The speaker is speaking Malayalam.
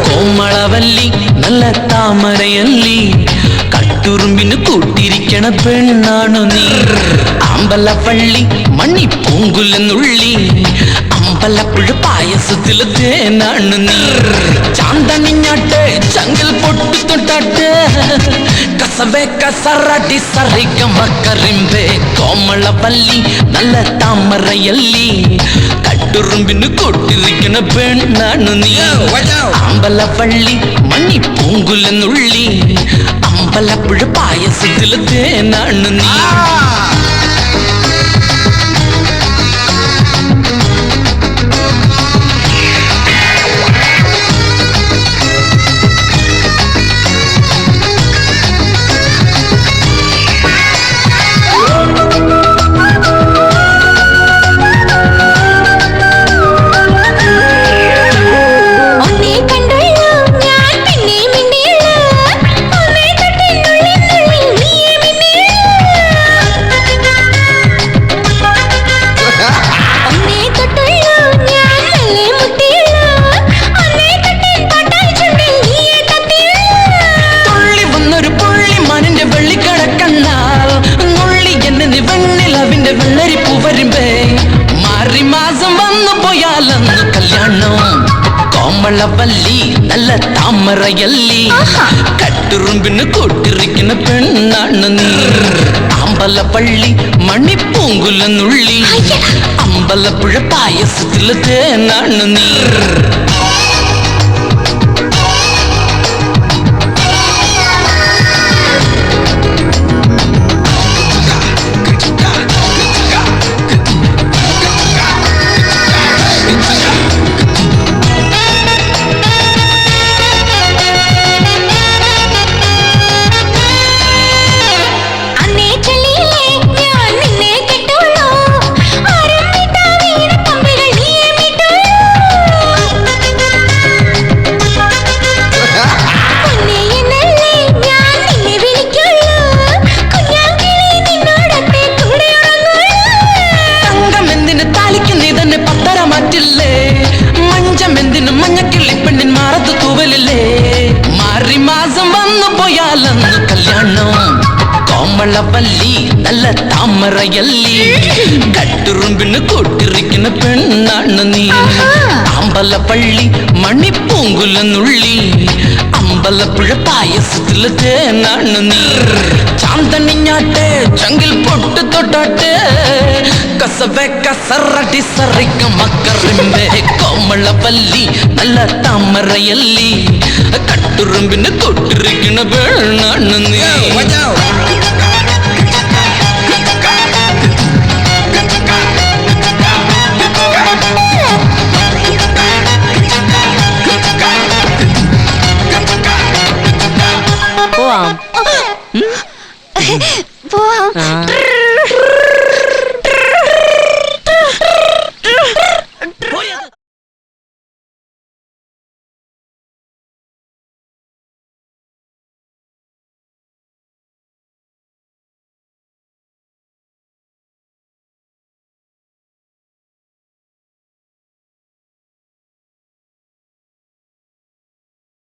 കോമളവല്ലി നല്ല താമരയല്ലി കട്ടുറുമ്പിന് കൂട്ടിരിക്കണ പെണ്ണാണു നീ അമ്പലപ്പള്ളി മണ്ണി പൂങ്കുലെന്നുള്ളി അമ്പലപ്പുഴ പായസത്തില് തേനാണ് നീ ചാന്തണിഞ്ഞാട്ടെ ചങ്കിൽ പൊട്ടു തൊട്ടാട്ടെ കസവേ കസറടി സറിക മക്കരിമ്പേ കോമളവല്ലി നല്ല താമരയല്ലി കട്ടുറുമ്പിന് കൂട്ടിരിക്കണ പെണ്ണാണു നീ അമ്പലപ്പള്ളി മണ്ണി പൂങ്കുലെന്നുള്ളി അമ്പലപ്പുഴ പായസത്തില് തേനാണ് നീ കോമളവല്ലി നല്ല താമരയല്ലി കട്ടുറുമ്പിന് കൂട്ടിരിക്കുന്ന പെണ്ണാണ് നീ അമ്പലപ്പള്ളി മണിപ്പൂങ്കുലെന്നുള്ളി അമ്പലപ്പുഴ പായസത്തില് തേനാണ് നീ മഞ്ചമെന്തിനും മഞ്ഞക്കിള്ളി പെണ്ണിൻ മാറത്ത് തൂവലില്ലേ മാറി മാസം വന്നു പോയാലെന്ന് കല്യാണം കോമളവല്ലി നല്ല താമരയല്ലി കട്ടുറുമ്പിന് കൂട്ടിരിക്കുന്ന പെണ്ണാണ് നീ അമ്പലപ്പള്ളി മണിപ്പൂങ്കുലെന്നുള്ളി അമ്പലപ്പുഴ പായസത്തില് തേനാണ് നീ ചാന്തണിഞ്ഞാട്ടെ ചങ്കിൽ പൊട്ടു തൊട്ടാട്ടെ കസവേ കസറടി സറിക മക്കരിമ്പേ കോമളവല്ലി നല്ല താമരയല്ലി കട്ടുറുമ്പിന് തൊട്ടിരിക്കണ പെണ്ണാണ് നീ